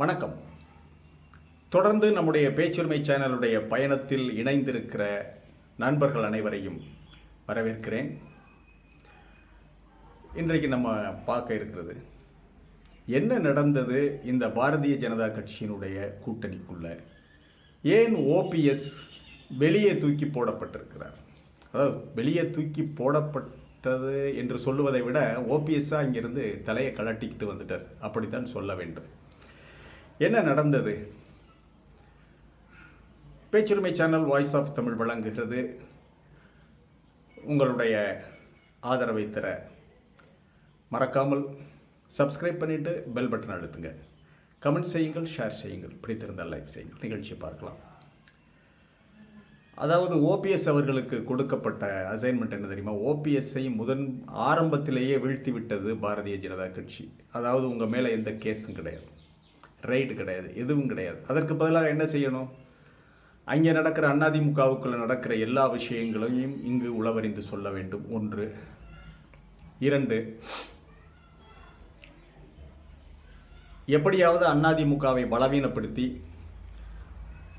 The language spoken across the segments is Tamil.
வணக்கம். தொடர்ந்து நம்முடைய பேச்சுரிமை சேனலுடைய பயணத்தில் இணைந்திருக்கிற நண்பர்கள் அனைவரையும் வரவேற்கிறேன். இன்றைக்கு நம்ம பார்க்க இருக்கிறது என்ன நடந்தது இந்த பாரதிய ஜனதா கட்சியினுடைய கூட்டணிக்குள்ள. ஏன் ஓபிஎஸ் வெளியே தூக்கி போடப்பட்டிருக்கிறார்? அதாவது வெளியே தூக்கி போடப்பட்டது என்று சொல்லுவதை விட ஓபிஎஸ்ஸாக இங்கிருந்து தலையை கலட்டிக்கிட்டு வந்துட்டார், அப்படித்தான் சொல்ல வேண்டும். என்ன நடந்தது? பேச்சுரிமை சேனல் வாய்ஸ் ஆஃப் தமிழ் வழங்குகிறது. உங்களுடைய ஆதரவை தர மறக்காமல் சப்ஸ்கிரைப் பண்ணிட்டு பெல் பட்டன் அழுத்துங்க. கமெண்ட் செய்யுங்கள், ஷேர் செய்யுங்கள், பிடித்திருந்தால் லைக் செய்யுங்கள். நிகழ்ச்சியை பார்க்கலாம். அதாவது ஓபிஎஸ் அவர்களுக்கு கொடுக்கப்பட்ட அசைன்மெண்ட் என்ன தெரியுமா? ஓபிஎஸ்ஐ ஆரம்பத்திலேயே வீழ்த்தி விட்டது பாரதிய ஜனதா கட்சி. அதாவது உங்கள் மேலே எந்த கேஸும் கிடையாது, ரைட்டு கிடையாது, எதுவும் கிடையாது. அதற்கு பதிலாக என்ன செய்யணும்? அங்கே நடக்கிற அதிமுகவுக்குள்ள நடக்கிற எல்லா விஷயங்களையும் இங்கு உளவறிந்து சொல்ல வேண்டும். 1. 2, எப்படியாவது அதிமுகவை பலவீனப்படுத்தி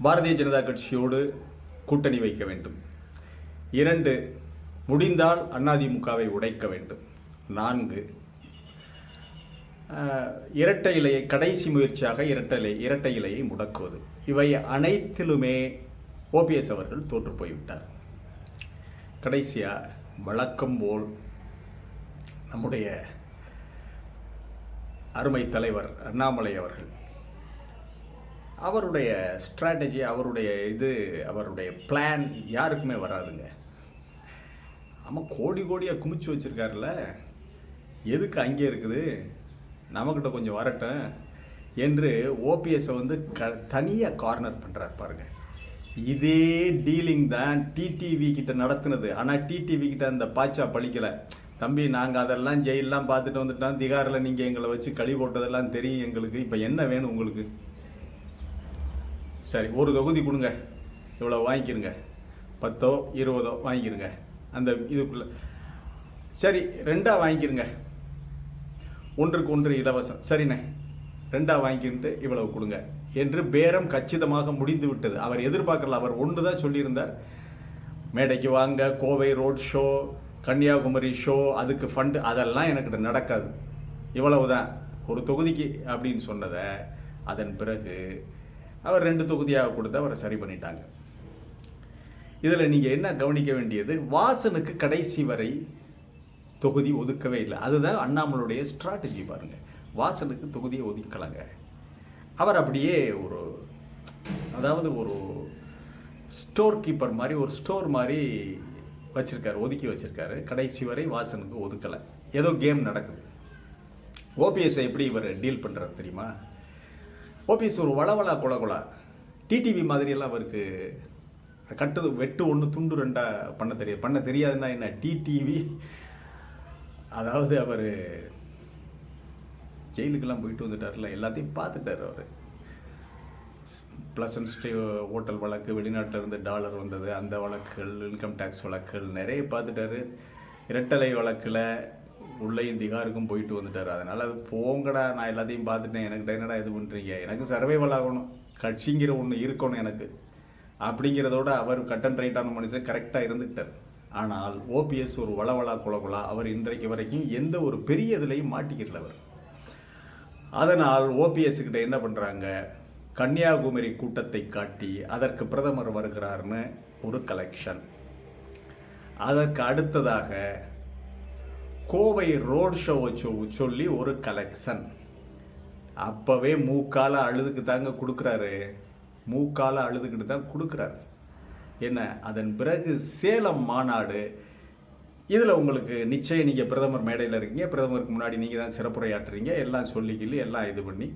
பாரதிய ஜனதா கட்சியோடு கூட்டணி வைக்க வேண்டும். 2, முடிந்தால் அதிமுகவை உடைக்க வேண்டும். 4, இரட்டை இலையை கடைசி முயற்சியாக இரட்டை இலையை முடக்குவது. இவை அனைத்திலுமே ஓபிஎஸ் அவர்கள் தோற்று போய்விட்டார். கடைசியா வழக்கம் போல் நம்முடைய அருமை தலைவர் அண்ணாமலை அவர்கள் அவருடைய ஸ்ட்ராட்டஜி, அவருடைய பிளான் யாருக்குமே வராதுங்க. ஆமாம், கோடியா குமிச்சு வச்சிருக்காருல்ல, எதுக்கு அங்கே இருக்குது, நம்மக்கிட்ட கொஞ்சம் வரட்டும் என்று ஓபிஎஸ்ஸை தனியாக கார்னர் பண்ணுறாரு பாருங்க. இதே டீலிங் தான் டிடிவி கிட்ட நடத்துனது. ஆனால் டிடிவி கிட்ட அந்த பாச்சா பழிக்கலை. தம்பி, நாங்கள் அதெல்லாம் ஜெயிலெலாம் பார்த்துட்டு வந்துட்டோம், திகாரில் நீங்கள் எங்களை வச்சு கழி போட்டதெல்லாம் தெரியும் எங்களுக்கு, இப்போ என்ன வேணும் உங்களுக்கு? சரி, ஒரு தொகுதி கொடுங்க, இவ்வளோ வாங்கிக்கிறங்க, 10ஓ 20ஓ வாங்கிக்கிறங்க, அந்த இதுக்குள்ளே சரி 2ஆ வாங்கிக்கிறங்க, 1க்கு 1 இலவசம், சரிண்ணே 2ஆ வாங்கிக்கிட்டு இவ்வளவு கொடுங்க என்று பேரம் கச்சிதமாக முடிந்து விட்டது. அவர் எதிர்பார்க்கல. அவர் 1 தான் சொல்லியிருந்தார், மேடைக்கு வாங்க, Kovai road show, Kanniyakumari show, அதுக்கு ஃபண்டு, அதெல்லாம் எனக்கு நடக்காது, இவ்வளவுதான் ஒரு தொகுதிக்கு அப்படின்னு சொன்னதை அதன் பிறகு அவர் 2 தொகுதியாக கொடுத்து அவரை சரி பண்ணிட்டாங்க. இதில் நீங்கள் என்ன கவனிக்க வேண்டியது, வாசனுக்கு கடைசி வரை தொகுதி ஒதுக்கவே இல்லை. அதுதான் அண்ணாமலையுடைய ஸ்ட்ராட்டஜி பாருங்க. வாசனுக்கு தொகுதியை ஒதுக்கலாங்க. அவர் அப்படியே ஒரு ஸ்டோர் கீப்பர் மாதிரி, ஒரு ஸ்டோர் மாதிரி வச்சிருக்காரு, ஒதுக்கி வச்சிருக்காரு. கடைசி வரை வாசனுக்கு ஒதுக்கலை. ஏதோ கேம் நடக்குது. ஓபிஎஸ் எப்படி இவர் டீல் பண்றாரு தெரியுமா? ஓபிஎஸ் ஒரு வளவளா கொலகொலா டிடிவி மாதிரியெல்லாம் அவருக்கு கட்டுது வெட்டு 1 துண்டு 2 பண்ண தெரியாதுன்னா என்ன? டிடிவி அதாவது அவர் ஜெயிலுக்கெல்லாம் போயிட்டு வந்துட்டார்ல, எல்லாத்தையும் பார்த்துட்டார். அவர் ப்ளசன்ட் ஸ்டே ஹோட்டல் வழக்கு, வெளிநாட்டில் இருந்து டாலர் வந்தது, அந்த வழக்குகள், இன்கம் டேக்ஸ் வழக்குகள் நிறைய பார்த்துட்டாரு. இரட்டலை வழக்கில் உள்ளேயும் திகாருக்கும் போயிட்டு வந்துட்டார். அதனால் அது போங்கடா, நான் எல்லாத்தையும் பார்த்துட்டேன், எனக்கு என்னடா இது பண்ணுறீங்க, எனக்கு சர்வைவல் ஆகணும், கட்சிங்கிற ஒன்று இருக்கணும் எனக்கு அப்படிங்கிறதோட அவர் கட் அண்ட் ரைட்டான மனுஷன் கரெக்டாக இருந்துக்கிட்டார். ஆனால் ஓபிஎஸ் ஒரு வளவளா குலகுலா. அவர் இன்றைக்கு வரைக்கும் எந்த ஒரு பெரிய இதுலையும் மாட்டிக்கிறல அவர். அதனால் ஓபிஎஸ் கிட்ட என்ன பண்றாங்க, கன்னியாகுமரி கூட்டத்தை காட்டி அதற்கு பிரதமர் வருகிறார்னு ஒரு கலெக்ஷன். அதற்கு அடுத்ததாக கோவை ரோட் ஷோ சொல்லி ஒரு கலெக்ஷன். அப்பவே மூக்கால அழுதுக்கு தாங்க கொடுக்குறாரு, மூக்கால அழுதுகிட்டு தான் கொடுக்குறாரு. என்ன, அதன் பிறகு சேலம் மாநாடு. இதில் உங்களுக்கு நிச்சயம் நீங்கள் பிரதமர் மேடையில் இருக்கீங்க, பிரதமருக்கு முன்னாடி நீங்கள் தான் சிறப்புரையாற்றுறீங்க, எல்லாம் சொல்லிக்கிள்ளி எல்லாம் இது பண்ணி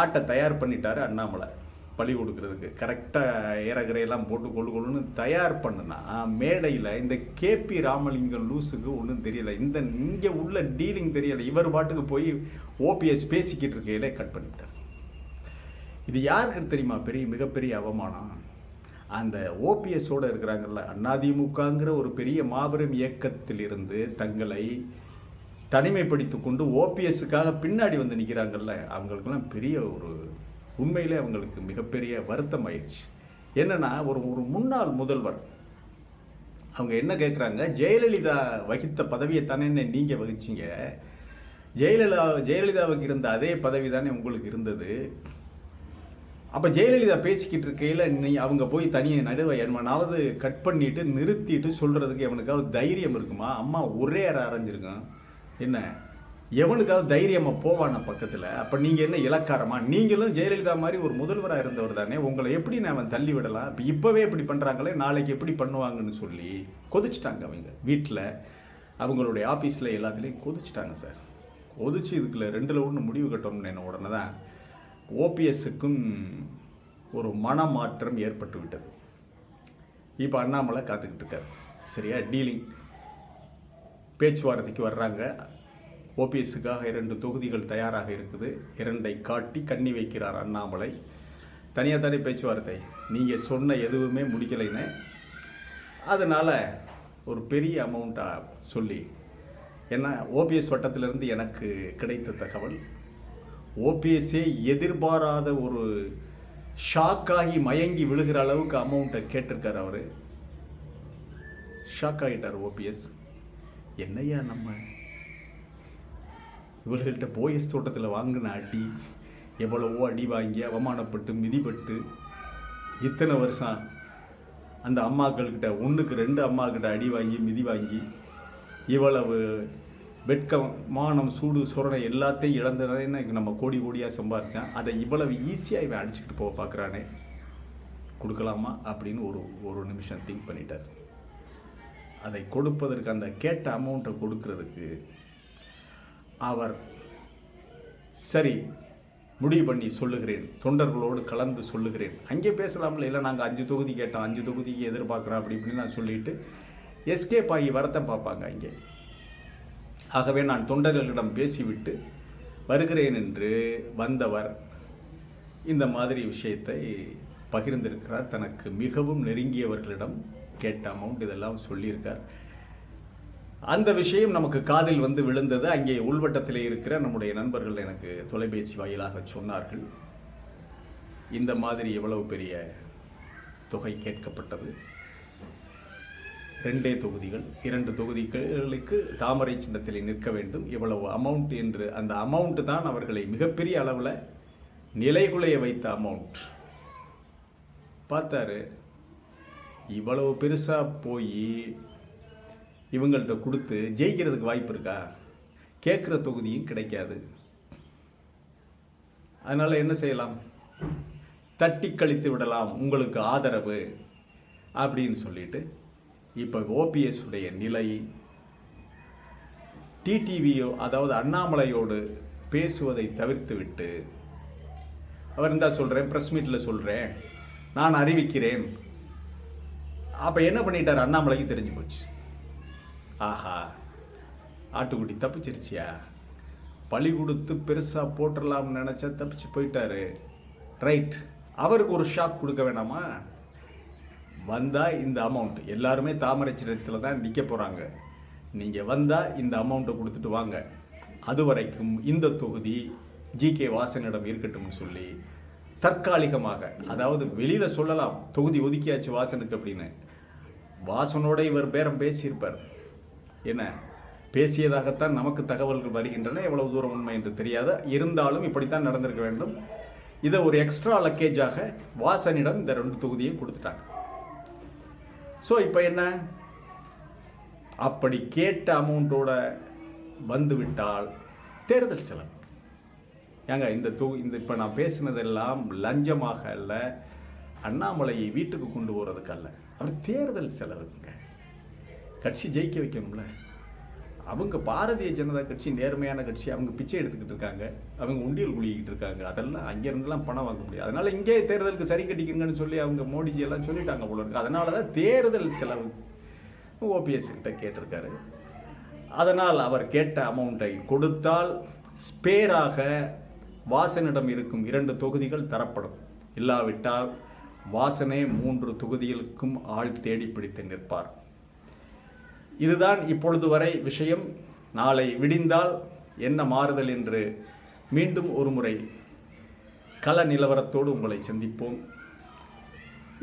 ஆட்டை தயார் பண்ணிட்டாரு அண்ணாமலை பழி கொடுக்கறதுக்கு. கரெக்டாக ஏறகரையெல்லாம் போட்டு கொள்ளுன்னு தயார் பண்ணுனா மேடையில் இந்த கேபி ராமலிங்கம் லூஸுக்கு ஒன்றும் தெரியல, இங்கே உள்ள டீலிங் தெரியலை. இவர் பாட்டுக்கு போய் ஓபிஎஸ் பேசிக்கிட்டு இருக்கையிலே கட் பண்ணிவிட்டார். இது யாருக்கு தெரியுமா மிகப்பெரிய அவமானம்? அந்த ஓபிஎஸோட இருக்கிறாங்கல்ல, அதிமுகங்கிற ஒரு பெரிய மாபெரும் இயக்கத்தில் இருந்து தங்களை தனிமைப்படுத்திக் கொண்டு ஓபிஎஸ்ஸுக்காக பின்னாடி வந்து நிற்கிறாங்கல்ல, அவங்களுக்கெல்லாம் பெரிய ஒரு உண்மையிலே அவங்களுக்கு மிகப்பெரிய வருத்தம் ஆயிடுச்சு. என்னன்னா ஒரு ஒரு முன்னாள் முதல்வர் அவங்க என்ன கேட்குறாங்க, ஜெயலலிதா வகித்த பதவியை தானே நீங்க வகிச்சீங்க, ஜெயலலிதாவுக்கு இருந்த அதே பதவி தானே உங்களுக்கு இருந்தது. அப்ப ஜெயலலிதா பேசிக்கிட்டு இருக்கையில நீ அவங்க போய் தனியை நடுவை எவனாவது கட் பண்ணிட்டு நிறுத்திட்டு சொல்றதுக்கு எவனுக்காவது தைரியம் இருக்குமா? அம்மா ஒரே அரைஞ்சிருக்கும் என்ன, எவனுக்காவது தைரியமா போவான பக்கத்துல? அப்ப நீங்க என்ன இலக்காரமா? நீங்களும் ஜெயலலிதா மாதிரி ஒரு முதல்வராக இருந்தவர் தானே, உங்களை எப்படி நான் தள்ளி விடலாம்? இப்பவே இப்படி பண்றாங்களே, நாளைக்கு எப்படி பண்ணுவாங்கன்னு சொல்லி கொதிச்சுட்டாங்க. அவங்க வீட்டில் அவங்களுடைய ஆபீஸ்ல எல்லாத்துலேயும் கொதிச்சுட்டாங்க சார். கொதிச்சு இதுக்குள்ள 2ல் 1 முடிவு கட்டணும்னு என்ன உடனே தான் ஓபிஎஸ்ஸுக்கும் ஒரு மனமாற்றம் ஏற்பட்டு விட்டது. இப்போ அண்ணாமலை காத்துக்கிட்டு இருக்காரு. சரியா, டீலிங் பேச்சுவார்த்தைக்கு வர்றாங்க. ஓபிஎஸ்ஸுக்காக 2 தொகுதிகள் தயாராக இருக்குது. 2ஐ காட்டி கண்ணி வைக்கிறார் அண்ணாமலை. தனியாக தானே பேச்சுவார்த்தை, நீங்கள் சொன்ன எதுவுமே முடிக்கலைன்னு. அதனால் ஒரு பெரிய அமௌண்ட்டாக சொல்லி, ஏன்னா ஓபிஎஸ் வட்டத்திலிருந்து எனக்கு கிடைத்த தகவல், ஓபிஎஸ்ஸே எதிர்பாராத ஒரு ஷாக்காகி மயங்கி விழுகிற அளவுக்கு அமௌண்ட்டை கேட்டிருக்கார். அவர் ஷாக் ஆகிட்டார் ஓபிஎஸ். என்னையா நம்ம இவர்கள்ட்ட போயஸ் தோட்டத்தில் வாங்கின அடி, எவ்வளவோ அடி வாங்கி அவமானப்பட்டு மிதிப்பட்டு இத்தனை வருஷம் அந்த அம்மாக்கள்கிட்ட 1க்கு 2 அம்மாக்கிட்ட அடி வாங்கி மிதி வாங்கி இவ்வளவு வெட்கம் மானம் சூடு சொரணை எல்லாத்தையும் இழந்ததானே நம்ம கோடி கோடியாக சம்பாதிச்சான். அதை இவ்வளவு ஈஸியாக இவன் அடிச்சுக்கிட்டு போக பார்க்குறானே, கொடுக்கலாமா அப்படின்னு ஒரு நிமிஷம் திங்க் பண்ணிட்டார். அதை கொடுப்பதற்கு, அந்த கேட்ட அமௌண்ட்டை கொடுக்கறதுக்கு அவர் சரி முடிவு பண்ணி சொல்லுகிறேன், தொண்டர்களோடு கலந்து சொல்லுகிறேன். அங்கே பேசலாம்ல, இல்லை நாங்கள் 5 தொகுதி கேட்டோம், 5 தொகுதிக்கு எதிர்பார்க்குறோம் அப்படி இப்படின்னு நான் சொல்லிட்டு எஸ்கேப் ஆகி வரத்தான் பார்ப்பாங்க அங்கே. ஆகவே நான் தொண்டர்களிடம் பேசிவிட்டு வருகிறேன் என்று வந்தவர் இந்த மாதிரி விஷயத்தை பகிர்ந்திருக்கிறார். தனக்கு மிகவும் நெருங்கியவர்களிடம் கேட்ட அமௌண்ட் இதெல்லாம் சொல்லியிருக்கார். அந்த விஷயம் நமக்கு காதில் வந்து விழுந்தது. அங்கே உள்வட்டத்திலே இருக்கிற நம்முடைய நண்பர்கள் எனக்கு தொலைபேசி வாயிலாக சொன்னார்கள், இந்த மாதிரி எவ்வளவு பெரிய தொகை கேட்கப்பட்டது, 2 தொகுதிகள், 2 தொகுதிகளுக்கு தாமரை சின்னத்தில் நிற்க வேண்டும், இவ்வளவு அமௌண்ட் என்று. அந்த அமௌண்ட் தான் அவர்களை மிகப்பெரிய அளவில் நிலைகுலைய வைத்த அமௌண்ட். பார்த்தாரு, இவ்வளவு பெருசா போய் இவங்கள்ட்ட கொடுத்து ஜெயிக்கிறதுக்கு வாய்ப்பு இருக்கா? கேட்குற தொகுதியும் கிடைக்காது. அதனால என்ன செய்யலாம், தட்டி கழித்து விடலாம் உங்களுக்கு ஆதரவு அப்படின்னு சொல்லிட்டு இப்போ ஓபிஎஸ் உடைய நிலை, டிடிவியோ அதாவது அண்ணாமலையோடு பேசுவதை தவிர்த்து விட்டு, அவர் இருந்தா சொல்றேன், பிரஸ் மீட்ல சொல்றேன், நான் அறிவிக்கிறேன். அப்ப என்ன பண்ணிட்டார், அண்ணாமலைக்கு தெரிஞ்சு போச்சு. ஆஹா, ஆட்டுக்குட்டி தப்பிச்சிருச்சியா, பழி கொடுத்து பெருசா போட்டுடலாம்னு நினைச்சா தப்பிச்சு போயிட்டாரு. ரைட், அவருக்கு ஒரு ஷாக் கொடுக்க வேணாமா? வந்தா இந்த அமௌண்ட், எல்லாருமே தாமரை சின்னத்தில் தான் நிற்க போறாங்க, நீங்க வந்தா இந்த அமௌண்ட்டை கொடுத்துட்டு வாங்க, அது வரைக்கும் இந்த தொகுதி ஜி.கே. வாசனிடம் இருக்கட்டும்னு சொல்லி தற்காலிகமாக, அதாவது வெளியில சொல்லலாம் தொகுதி ஒதுக்கியாச்சு வாசனுக்கு அப்படின்னு, வாசனோட இவர் பேரம் பேசியிருப்பார். என்ன பேசியதாகத்தான் நமக்கு தகவல்கள் வருகின்றன, எவ்வளவு தூரம் உண்மை என்று தெரியாத இருந்தாலும் இப்படித்தான் நடந்திருக்க வேண்டும். இதை ஒரு எக்ஸ்ட்ரா லக்கேஜாக வாசனிடம் இந்த 2 தொகுதியை கொடுத்துட்டாங்க. ஸோ இப்போ என்ன, அப்படி கேட்ட அமௌண்ட்டோட வந்து விட்டால் தேர்தல் செலவு. ஏங்க இந்த இப்போ நான் பேசினதெல்லாம் லஞ்சமாக அல்ல, அண்ணாமலையை வீட்டுக்கு கொண்டு போகிறதுக்கு அல்ல, அவர் தேர்தல் செலவுங்க. கட்சி ஜெயிக்க வைக்கணும்ல. அவங்க பாரதிய ஜனதா கட்சி நேர்மையான கட்சி, அவங்க பிச்சை எடுத்துக்கிட்டு இருக்காங்க, அவங்க உண்டியல் குளிக்கிட்டு இருக்காங்க, அதெல்லாம் அங்கேருந்துலாம் பணம் வாங்க முடியாது. அதனால இங்கே தேர்தலுக்கு சரி கட்டிக்குங்கன்னு சொல்லி அவங்க மோடிஜி எல்லாம் சொல்லிட்டாங்க போல இருக்கு. அதனால தான் தேர்தல் செலவு ஓபிஎஸ் கிட்ட கேட்டிருக்காரு. அதனால் அவர் கேட்ட அமௌண்ட்டை கொடுத்தால் ஸ்பேராக வாசனிடம் இருக்கும் 2 தொகுதிகள் தரப்படும். இல்லாவிட்டால் வாசனே 3 தொகுதிகளுக்கும் ஆள் தேடி பிடித்து நிற்பார். இதுதான் இப்பொழுது வரை விஷயம். நாளை விடிந்தால் என்ன மாறுதல் என்று மீண்டும் ஒரு முறை கள நிலவரத்தோடு உங்களை சந்திப்போம்.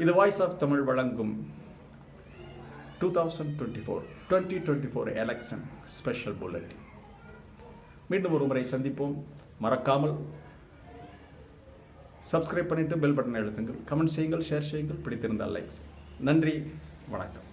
இது வாய்ஸ் ஆஃப் தமிழ் வழங்கும் 2024 எலெக்ஷன் ஸ்பெஷல் புல்லட்டின். மீண்டும் ஒரு முறை சந்திப்போம். மறக்காமல் சப்ஸ்கிரைப் பண்ணிட்டு பெல் பட்டனை அழுத்துங்கள், கமெண்ட் செய்யுங்கள், ஷேர் செய்யுங்கள், பிடித்திருந்தால் லைக்ஸ். நன்றி, வணக்கம்.